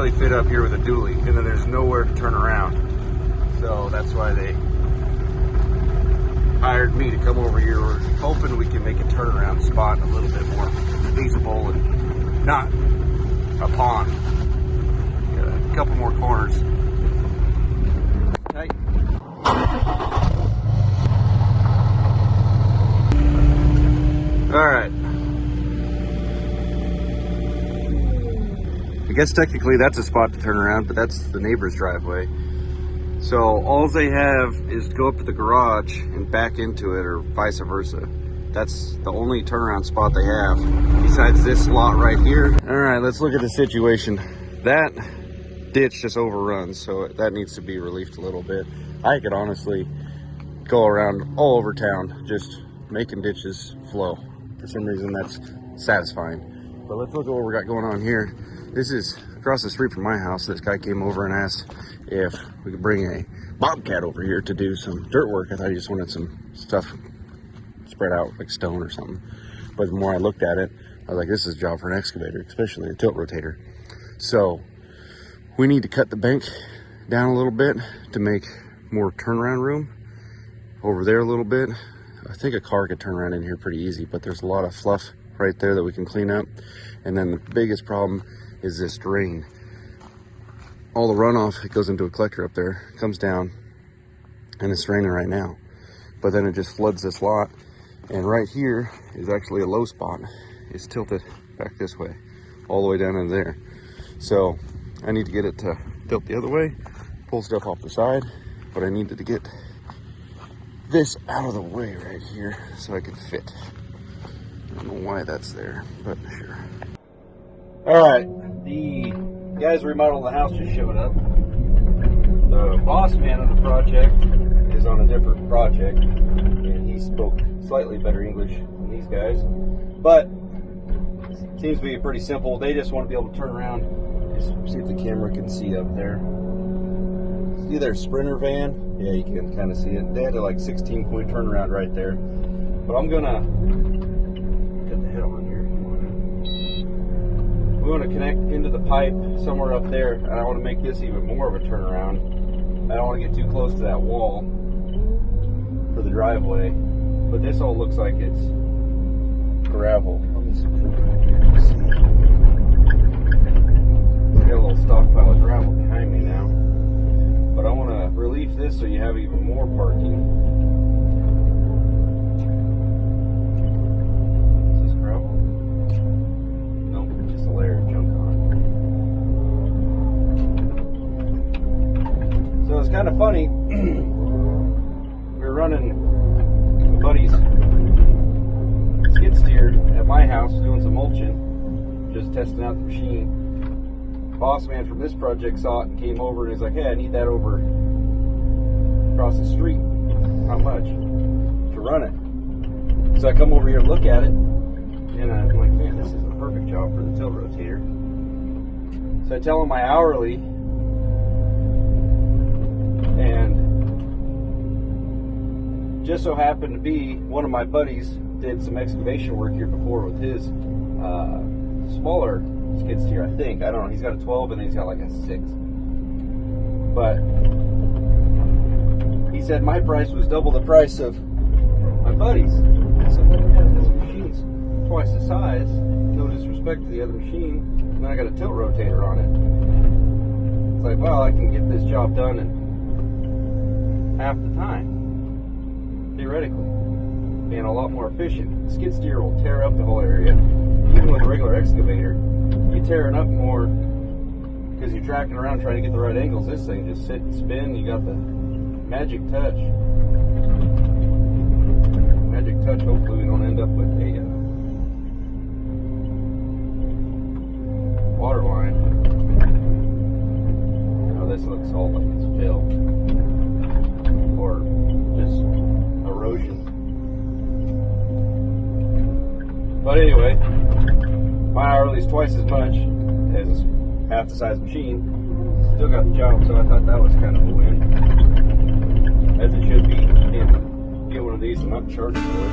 barely fit up here with a dually, and then there's nowhere to turn around. So that's why they hired me to come over here. We're hoping we can make a turnaround spot a little bit more feasible and not a pond. A couple more corners. Tight. All right. I guess technically that's a spot to turn around, but that's the neighbor's driveway. So all they have is to go up to the garage and back into it, or vice versa. That's the only turnaround spot they have besides this lot right here. All right, let's look at the situation. That ditch just overruns, so that needs to be relieved a little bit. I could honestly go around all over town just making ditches flow. For some reason, that's satisfying. But let's look at what we got going on here. This is across the street from my house. This guy came over and asked if we could bring a bobcat over here to do some dirt work. I thought he just wanted some stuff spread out like stone or something. But the more I looked at it, I was like, this is a job for an excavator, especially a tilt rotator. So we need to cut the bank down a little bit to make more turnaround room over there a little bit. I think a car could turn around in here pretty easy, but there's a lot of fluff right there that we can clean up. And then the biggest problem is this drain. All the runoff, it goes into a collector up there, comes down, and it's raining right now. But then it just floods this lot. And right here is actually a low spot. It's tilted back this way, all the way down into there. So I need to get it to tilt the other way, pull stuff off the side, but I needed to get this out of the way right here so I could fit. I don't know why that's there, but sure. All right, the guys remodeling the house just showed up. The boss man of the project is on a different project, and he spoke slightly better English than these guys, but it seems to be pretty simple. They just want to be able to turn around. Just see if the camera can see up there. See their Sprinter van? Yeah, you can kind of see it. They had a like 16-point turnaround right there. But I'm gonna get the head on here. We want to connect into the pipe somewhere up there, and I want to make this even more of a turnaround. I don't want to get too close to that wall for the driveway, but this all looks like it's gravel. Let me see. I got a little stockpile of gravel behind me now, but I want to relieve this so you have even more parking. Is this gravel? Nope, just a layer of junk on it. So it's kind of funny. We're running a buddy's skid steer at my house doing some mulching, just testing out the machine. Boss man from this project saw it and came over and he's like, hey, I need that over across the street. How much? To run it. So I come over here and look at it, and I'm like, man, this is a perfect job for the tilt rotator. So I tell him my hourly, and just so happened to be one of my buddies did some excavation work here before with his smaller skid steer, I think. I don't know. He's got a 12 and then he's got like a 6. But he said my price was double the price of my buddy's. I said, well, yeah, this machine's twice the size. No disrespect to the other machine. And then I got a tilt rotator on it. It's like, well, I can get this job done in half the time, theoretically, and a lot more efficient. The skid steer will tear up the whole area. Even with a regular excavator, you tear it up more because you're tracking around trying to get the right angles. This thing just sit and spin. You got the magic touch. Magic touch. Hopefully we don't end up with a water line. Now this looks all like it's filled or just erosion. But anyway, my hourly is twice as much as half the size machine. Still got the job, so I thought that was kind of a win. As it should be. And get one of these and not charge for it.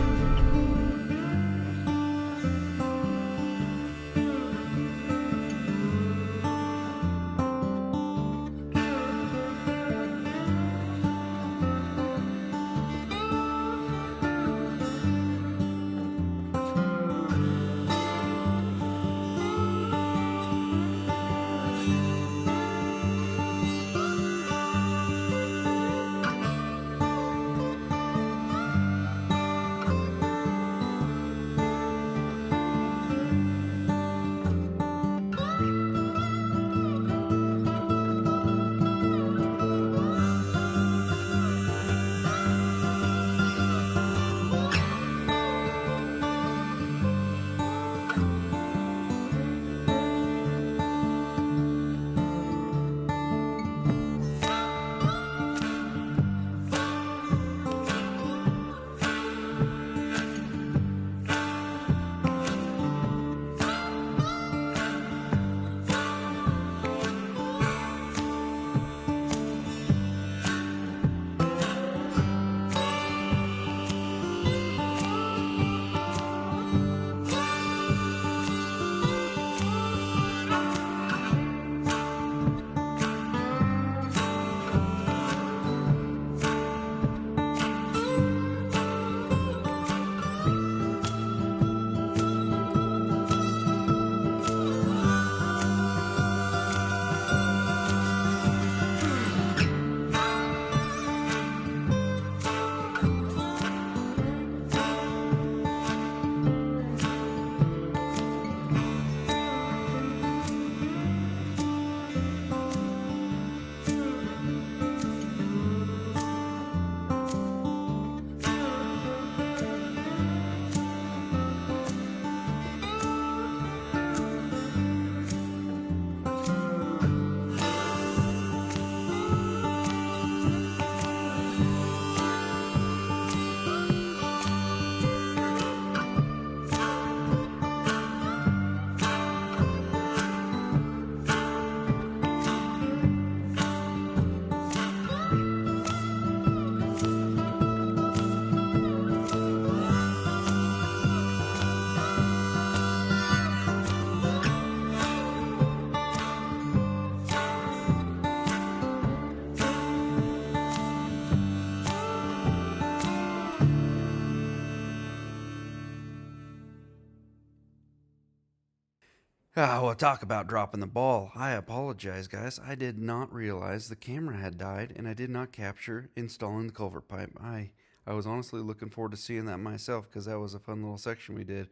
Ah, well, talk about dropping the ball. I apologize, guys. I did not realize the camera had died, and I did not capture installing the culvert pipe. I was honestly looking forward to seeing that myself because that was a fun little section we did.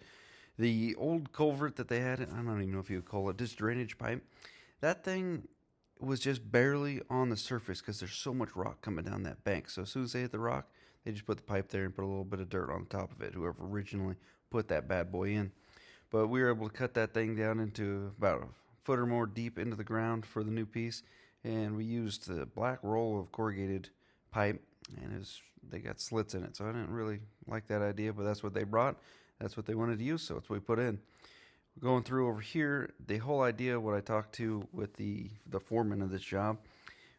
The old culvert that they had, I don't even know if you would call it, just drainage pipe. That thing was just barely on the surface because there's so much rock coming down that bank. So as soon as they hit the rock, they just put the pipe there and put a little bit of dirt on top of it. Whoever originally put that bad boy in. But we were able to cut that thing down into about a foot or more deep into the ground for the new piece, and we used the black roll of corrugated pipe, and they got slits in it. So I didn't really like that idea, but that's what they brought. That's what they wanted to use, so that's what we put in. Going through over here, the whole idea, what I talked to with the foreman of this job,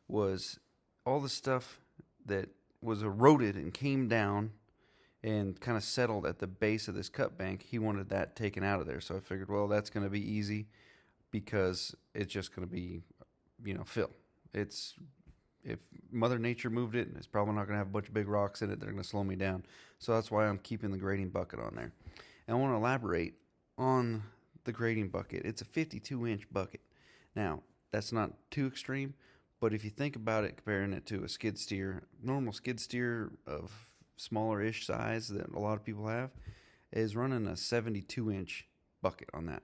was all the stuff that was eroded and came down and kind of settled at the base of this cut bank. He wanted that taken out of there. So I figured, well, that's going to be easy because it's just going to be, fill. It's If Mother Nature moved it, it's probably not going to have a bunch of big rocks in it that are going to slow me down. So that's why I'm keeping the grading bucket on there. And I want to elaborate on the grading bucket. It's a 52-inch bucket. Now, that's not too extreme, but if you think about it, comparing it to a skid steer, normal skid steer of smaller-ish size that a lot of people have, is running a 72-inch bucket on that.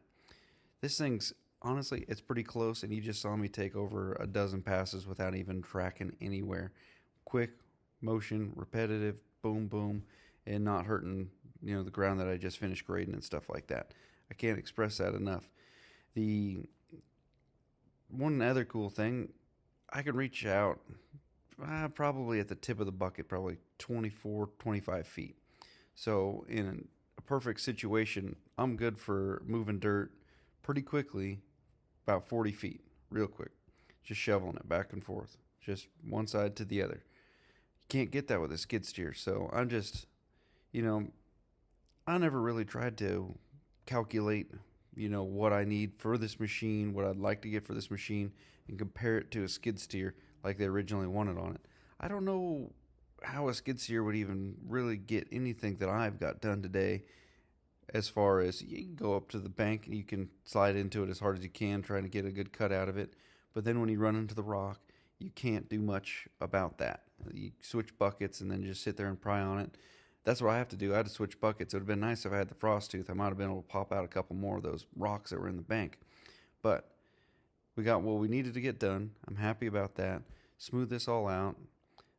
This thing's, honestly, it's pretty close, and you just saw me take over a dozen passes without even tracking anywhere. Quick motion, repetitive, boom, boom, and not hurting, the ground that I just finished grading and stuff like that. I can't express that enough. The one other cool thing, I can reach out probably at the tip of the bucket, probably 24, 25 feet. So in a perfect situation, I'm good for moving dirt pretty quickly, about 40 feet, real quick. Just shoveling it back and forth, just one side to the other. You can't get that with a skid steer. So I'm just, I never really tried to calculate, what I need for this machine, what I'd like to get for this machine, and compare it to a skid steer like they originally wanted on it. I don't know how a skid steer would even really get anything that I've got done today, as far as you can go up to the bank and you can slide into it as hard as you can, trying to get a good cut out of it. But then when you run into the rock, you can't do much about that. You switch buckets and then just sit there and pry on it. That's what I have to do. I had to switch buckets. It would have been nice if I had the frost tooth. I might have been able to pop out a couple more of those rocks that were in the bank. But we got what we needed to get done. I'm happy about that. Smooth this all out.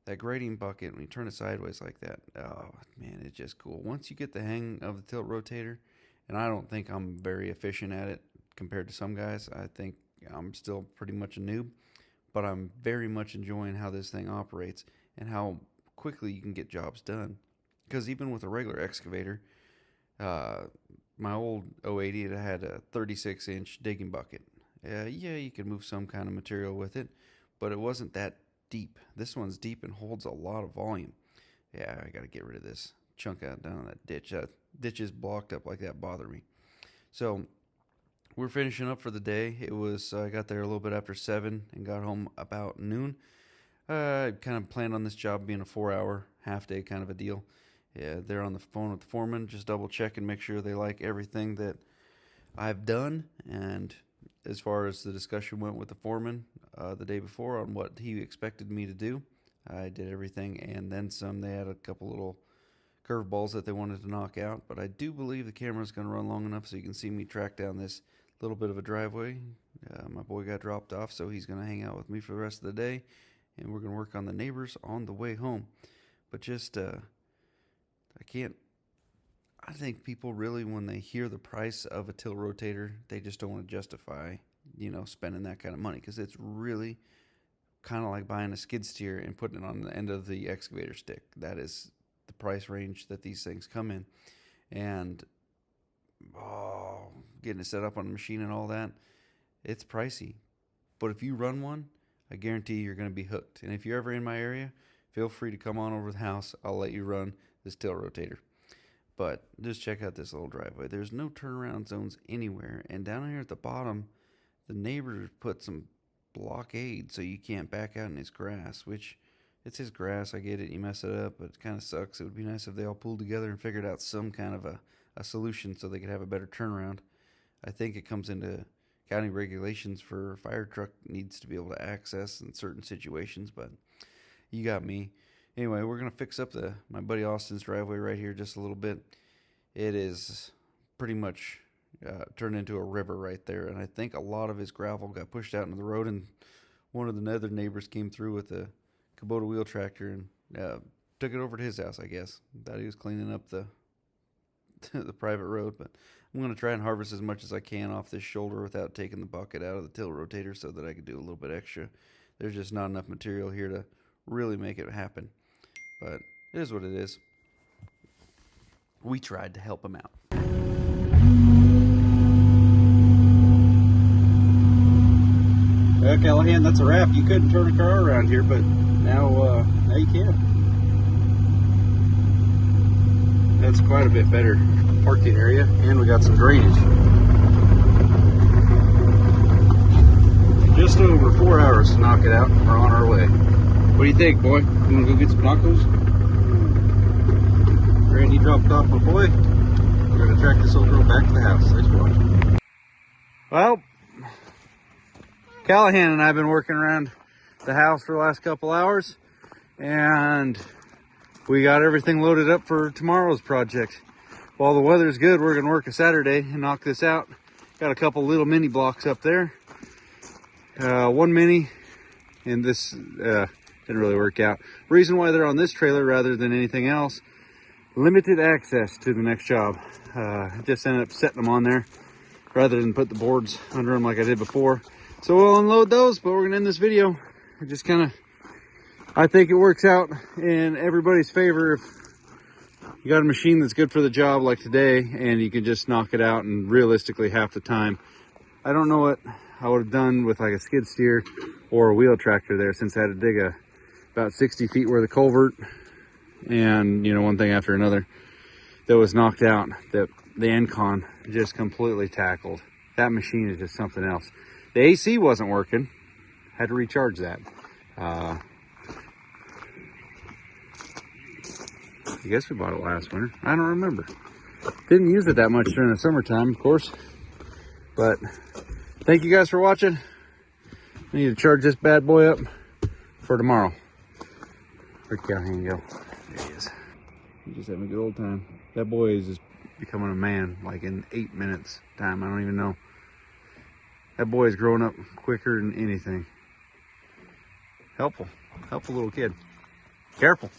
That grading bucket, when you turn it sideways like that, oh man, it's just cool. Once you get the hang of the tilt rotator, and I don't think I'm very efficient at it compared to some guys. I think I'm still pretty much a noob, but I'm very much enjoying how this thing operates and how quickly you can get jobs done. Because even with a regular excavator, my old 080, it had a 36-inch digging bucket. Yeah, you could move some kind of material with it, but it wasn't that deep. This one's deep and holds a lot of volume. Yeah, I got to get rid of this chunk out down in that ditch. Ditches blocked up like that bother me. So we're finishing up for the day. I got there a little bit after 7 and got home about noon. I kind of planned on this job being a 4-hour, half-day kind of a deal. Yeah, they're on the phone with the foreman, just double check and make sure they like everything that I've done. And as far as the discussion went with the foreman the day before on what he expected me to do, I did everything and then some. They had a couple little curveballs that they wanted to knock out, but I do believe the camera's going to run long enough so you can see me track down this little bit of a driveway. My boy got dropped off, so he's going to hang out with me for the rest of the day, and we're going to work on the neighbors on the way home. But just, I think people really, when they hear the price of a tilt rotator, they just don't want to justify, spending that kind of money, because it's really kind of like buying a skid steer and putting it on the end of the excavator stick. That is the price range that these things come in. And getting it set up on a machine and all that, it's pricey. But if you run one, I guarantee you're going to be hooked. And if you're ever in my area, feel free to come on over to the house. I'll let you run this tilt rotator. But just check out this little driveway. There's no turnaround zones anywhere. And down here at the bottom, the neighbor put some blockade so you can't back out in his grass, which it's his grass. I get it. You mess it up, but it kind of sucks. It would be nice if they all pulled together and figured out some kind of a solution so they could have a better turnaround. I think it comes into county regulations for a fire truck needs to be able to access in certain situations, but you got me. Anyway, we're going to fix up my buddy Austin's driveway right here just a little bit. It is pretty much turned into a river right there, and I think a lot of his gravel got pushed out into the road, and one of the other neighbors came through with a Kubota wheel tractor and took it over to his house, I guess. Thought he was cleaning up the the private road, but I'm going to try and harvest as much as I can off this shoulder without taking the bucket out of the tilt rotator so that I could do a little bit extra. There's just not enough material here to really make it happen, but it is what it is. We tried to help him out. Well, Callahan, that's a wrap. You couldn't turn a car around here, but now you can. That's quite a bit better parking area, and we got some drainage. Just over 4 hours to knock it out. We're on our way. What do you think, boy? You want to go get some tacos? Randy dropped off my boy. We're going to track this old girl back to the house. Thanks for watching. Well, Callahan and I have been working around the house for the last couple hours, and we got everything loaded up for tomorrow's project. While the weather's good, we're gonna work a Saturday and knock this out. Got a couple little mini blocks up there. One mini, and this didn't really work out. Reason why they're on this trailer rather than anything else, limited access to the next job. Just ended up setting them on there rather than put the boards under them like I did before. So we'll unload those, but we're gonna end this video. Just kind of, I think it works out in everybody's favor if you got a machine that's good for the job like today and you can just knock it out in realistically half the time. I don't know what I would have done with like a skid steer or a wheel tractor there, since I had to dig about 60 feet worth of culvert and, you know, one thing after another that was knocked out, that the Engcon just completely tackled. That machine is just something else. The AC wasn't working. Had to recharge that. I guess we bought it last winter. I don't remember. Didn't use it that much during the summertime, of course. But thank you guys for watching. I need to charge this bad boy up for tomorrow. Where'd Callahan go? There he is. He's just having a good old time. That boy is just becoming a man like in 8 minutes time. I don't even know. That boy is growing up quicker than anything. Helpful little kid. Careful.